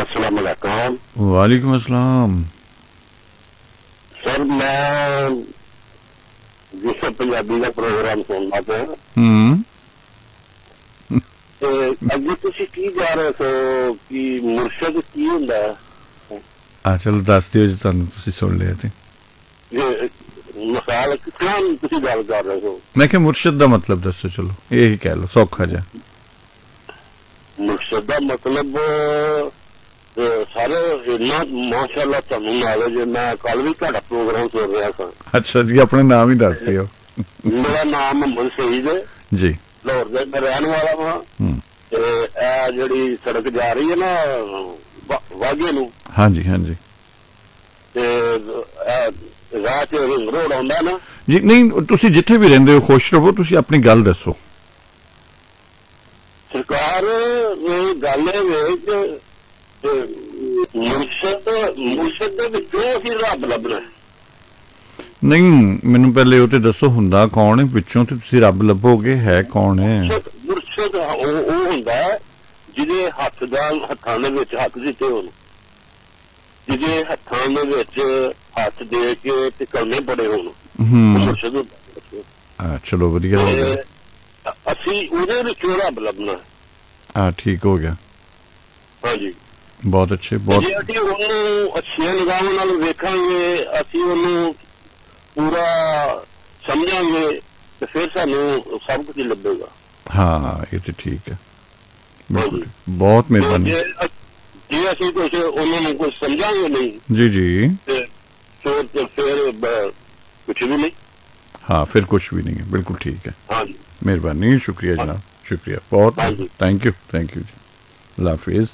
अस्सलाम वालेकुम। वालेकुम अस्सलाम। सर मैं जिस पंजाबी का प्रोग्राम सुनना पे ते अगे तुसी की जा रहे सो कि मुर्शद की हुंदा है? चलो दस दिओ जी, तुहानूं तुसीं सुन लिया ते ये मिसाल किसान तुसी गल कर रहे सो। मैं क्या मुर्शद दा मतलब दसो, चलो यही कह लो सौखा जा। मुर्शद का मतलब सारे इन्ना माशाअल्लाह तुहानूं नॉलेज है। मैं कल भी तुहाडा प्रोग्राम सुन रहा था। अच्छा जी, अपने नाम ही दस दिओ। मेरा नाम मोहम्मद शहीद है जी। लाहौर का मैं रहने वाला हाँ। जी सड़क जा रही है ना वागे नूं, हाँ जी हाँ जी राह च रिंग रोड आउंदा ना जी। नहीं, तुसीं जिथे भी रहिंदे हो खुश रहो, तुसीं अपनी गल दसो। सरकार ने गल मुर्शद मुर्शद दे विचों असीं रब लभना। नहीं, मैनूं पहले वो तो दसो हुंदा कौन है, पिछों ते तुसीं रब लभोगे, है कौन है? मुर्शद ਉਹ ਹੁੰਦਾ ਜਿਹਦੇ ਹੱਥਾਂ ਦੇ ਵਿੱਚ ਹੱਥ ਦਿੱਤੇ ਹੋਣ, ਜਿਹਦੇ ਹੱਥਾਂ ਦੇ ਵਿੱਚ ਹੱਥ ਦੇ ਕੇ ਤੇ ਕਲਮੇ ਪੜੇ ਹੋਣ, ਮੁਰਸ਼ਦ ਹੁੰਦਾ। ਚਲੋ ਵਧੀਆ ਹੋ ਗਿਆ। ਅਸੀਂ ਉਹਦੇ ਵਿੱਚੋਂ ਰੱਬ ਲੱਭਣਾ। ठीक हो गया। हाँ जी, बहुत अच्छे। बहुत ਜੇ ਅਸੀਂ ਉਹਨੂੰ ਅੱਛੀਆਂ ਨਿਗਾਹਾਂ ਨਾਲ ਵੇਖਾਂਗੇ, ਅਸੀਂ ਉਹਨੂੰ ਪੂਰਾ ਸਮਝਾਂਗੇ ਤੇ ਫਿਰ ਸਾਨੂੰ ਸਭ ਕੁਝ ਲੱਭੇਗਾ। हाँ, ये तो ठीक है। बिल्कुल, बहुत मेहरबानी। ਜੇ ਅਸੀਂ ਕੁਝ ਉਹਨਾਂ ਨੂੰ ਕੁਝ ਸਮਝਾਂਗੇ ਨਹੀਂ जी जी। ਤੇ ਫਿਰ ਕੁਝ भी नहीं। हाँ, फिर कुछ भी नहीं है। बिल्कुल ठीक है। हाँ जी, मेहरबानी, शुक्रिया जनाब, शुक्रिया बहुत। हाँ जी। थैंक यू जी। अल्लाह हाफिज़।